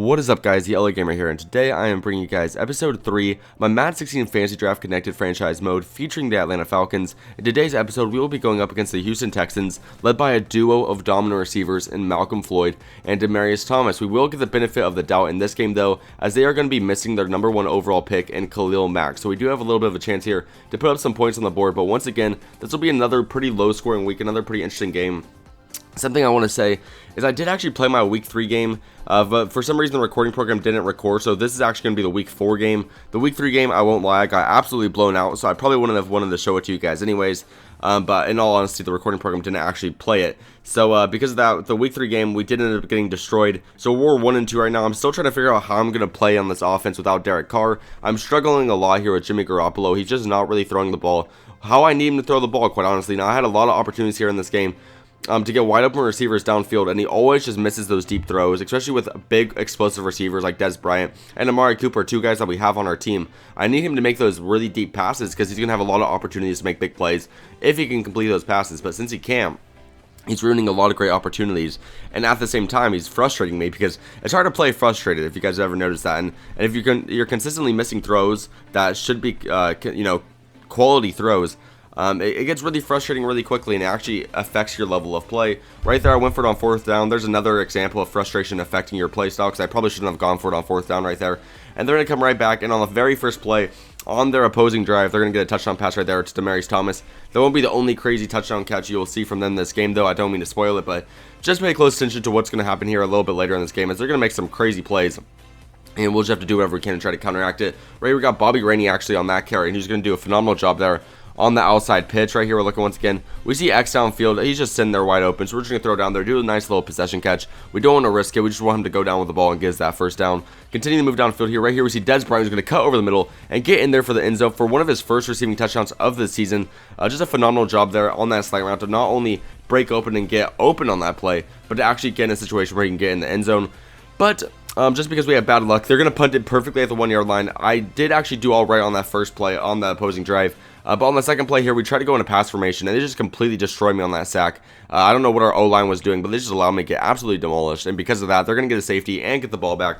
What is up, guys? The LA Gamer here, and today I am bringing you guys episode 3, my Madden 16 Fantasy Draft Connected Franchise Mode featuring the Atlanta Falcons. In today's episode, we will be going up against the Houston Texans, led by a duo of dominant receivers in Malcolm Floyd and Demaryius Thomas. We will get the benefit of the doubt in this game, though, as they are going to be missing their #1 overall pick in Khalil Mack. So we do have a little bit of a chance here to put up some points on the board, but once again, this will be another pretty low-scoring week, another pretty interesting game. Something I want to say is I did actually play my week 3 game, but for some reason the recording program didn't record, so this is actually going to be the week 4 game. The week 3 game, I won't lie, I got absolutely blown out, so I probably wouldn't have wanted to show it to you guys anyways, but in all honesty, the recording program didn't actually play it. So because of that, the week 3 game, we did end up getting destroyed, so we're 1 and 2 right now. I'm still trying to figure out how I'm going to play on this offense without Derek Carr. I'm struggling a lot here with Jimmy Garoppolo. He's just not really throwing the ball how I need him to throw the ball, quite honestly. Now, I had a lot of opportunities here in this game to get wide open receivers downfield, and he always just misses those deep throws, especially with big explosive receivers like Des Bryant and Amari Cooper, 2 guys that we have on our team. I need him to make those really deep passes because he's going to have a lot of opportunities to make big plays if he can complete those passes, but since he can't, he's ruining a lot of great opportunities, and at the same time, he's frustrating me because it's hard to play frustrated, if you guys have ever noticed that, and if you're consistently missing throws that should be, quality throws, it gets really frustrating really quickly, and it actually affects your level of play. Right there, I went for it on 4th down. There's another example of frustration affecting your play style, because I probably shouldn't have gone for it on 4th down right there. And they're going to come right back, and on the very first play on their opposing drive, they're going to get a touchdown pass right there to Demaryius Thomas. That won't be the only crazy touchdown catch you will see from them this game, though. I don't mean to spoil it, but just pay close attention to what's going to happen here a little bit later in this game, as they're going to make some crazy plays. And we'll just have to do whatever we can to try to counteract it. Right here, we got Bobby Rainey actually on that carry, and he's going to do a phenomenal job there on the outside pitch. Right here, we're looking once again. We see X downfield. He's just sitting there wide open, so we're just going to throw down there, do a nice little possession catch. We don't want to risk it. We just want him to go down with the ball and get us that first down. Continue to move downfield here. Right here, we see Des Bryant, who's going to cut over the middle and get in there for the end zone for one of his first receiving touchdowns of the season. Just a phenomenal job there on that slant route to not only break open and get open on that play, but to actually get in a situation where he can get in the end zone. But just because we have bad luck, they're going to punt it perfectly at the 1-yard line. I did actually do all right on that first play on the opposing drive. But on the second play here, we tried to go into pass formation, and they just completely destroyed me on that sack. I don't know what our O-line was doing, but they just allowed me to get absolutely demolished. And because of that, they're going to get a safety and get the ball back.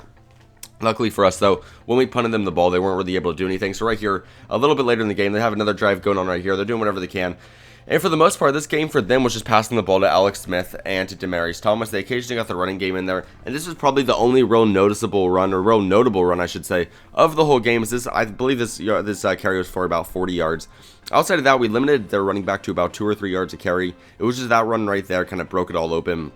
Luckily for us, though, when we punted them the ball, they weren't really able to do anything. So right here, a little bit later in the game, they have another drive going on right here. They're doing whatever they can. And for the most part, this game for them was just passing the ball to Alex Smith and to Demaryius Thomas. They occasionally got the running game in there, and this was probably the only real noticeable run, or real notable run, I should say, of the whole game. I believe this carry was for about 40 yards. Outside of that, we limited their running back to about 2 or 3 yards a carry. It was just that run right there, kind of broke it all open.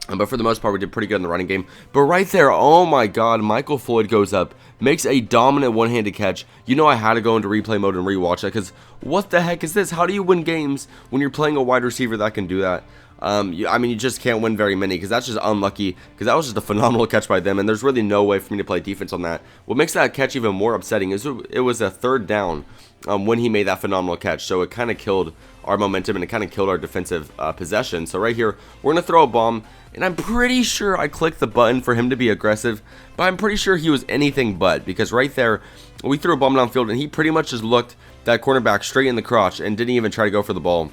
But for the most part, we did pretty good in the running game. But right there, oh my god, Michael Floyd goes up, makes a dominant one-handed catch. You know I had to go into replay mode and rewatch that, because what the heck is this? How do you win games when you're playing a wide receiver that can do that? I mean, you just can't win very many, because that's just unlucky, because that was just a phenomenal catch by them, and there's really no way for me to play defense on that. What makes that catch even more upsetting is it was a 3rd down when he made that phenomenal catch, so it kind of killed our momentum, and it kind of killed our defensive possession. So right here, we're going to throw a bomb, and I'm pretty sure I clicked the button for him to be aggressive, but I'm pretty sure he was anything but, because right there, we threw a bomb downfield, and he pretty much just looked that cornerback straight in the crotch and didn't even try to go for the ball.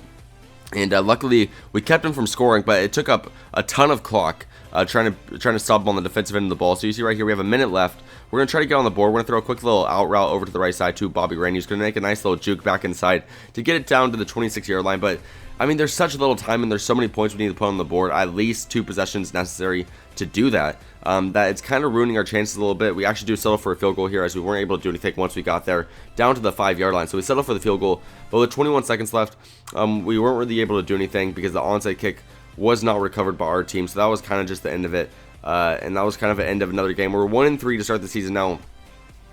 And luckily, we kept him from scoring, but it took up a ton of clock trying to stop him on the defensive end of the ball. So you see right here, we have a minute left. We're going to try to get on the board. We're going to throw a quick little out route over to the right side to Bobby Rainey, who's going to make a nice little juke back inside to get it down to the 26-yard line. But, I mean, there's such little time, and there's so many points we need to put on the board, at least 2 possessions necessary to do that, that it's kind of ruining our chances a little bit. We actually do settle for a field goal here, as we weren't able to do anything once we got there down to the 5-yard line. So we settled for the field goal, but with 21 seconds left, we weren't really able to do anything because the onside kick was not recovered by our team. So that was kind of just the end of it, and that was kind of the end of another game. We're 1-3 to start the season now.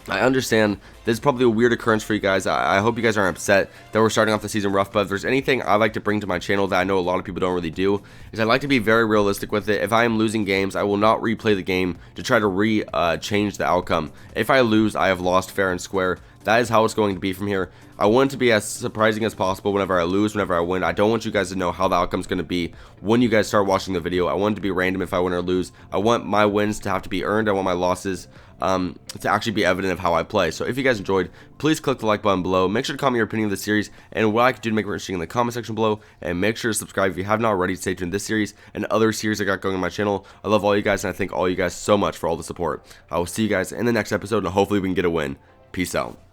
I understand this is probably a weird occurrence for you guys. I hope you guys aren't upset that we're starting off the season rough, but if there's anything I like to bring to my channel that I know a lot of people don't really do, is I like to be very realistic with it. If I am losing games, I will not replay the game to try to change the outcome. If I lose, I have lost fair and square. that is how it's going to be from here. I want it to be as surprising as possible whenever I lose, whenever I win. I don't want you guys to know how the outcome's going to be when you guys start watching the video. I want it to be random if I win or lose. I want my wins to have to be earned. I want my losses to actually be evident of how I play. So if you guys enjoyed, please click the like button below. Make sure to comment your opinion of the series and what I could do to make it interesting in the comment section below. And make sure to subscribe if you have not already to stay tuned this series and other series I got going on my channel. I love all you guys, and I thank all you guys so much for all the support. I will see you guys in the next episode, and hopefully we can get a win. Peace out.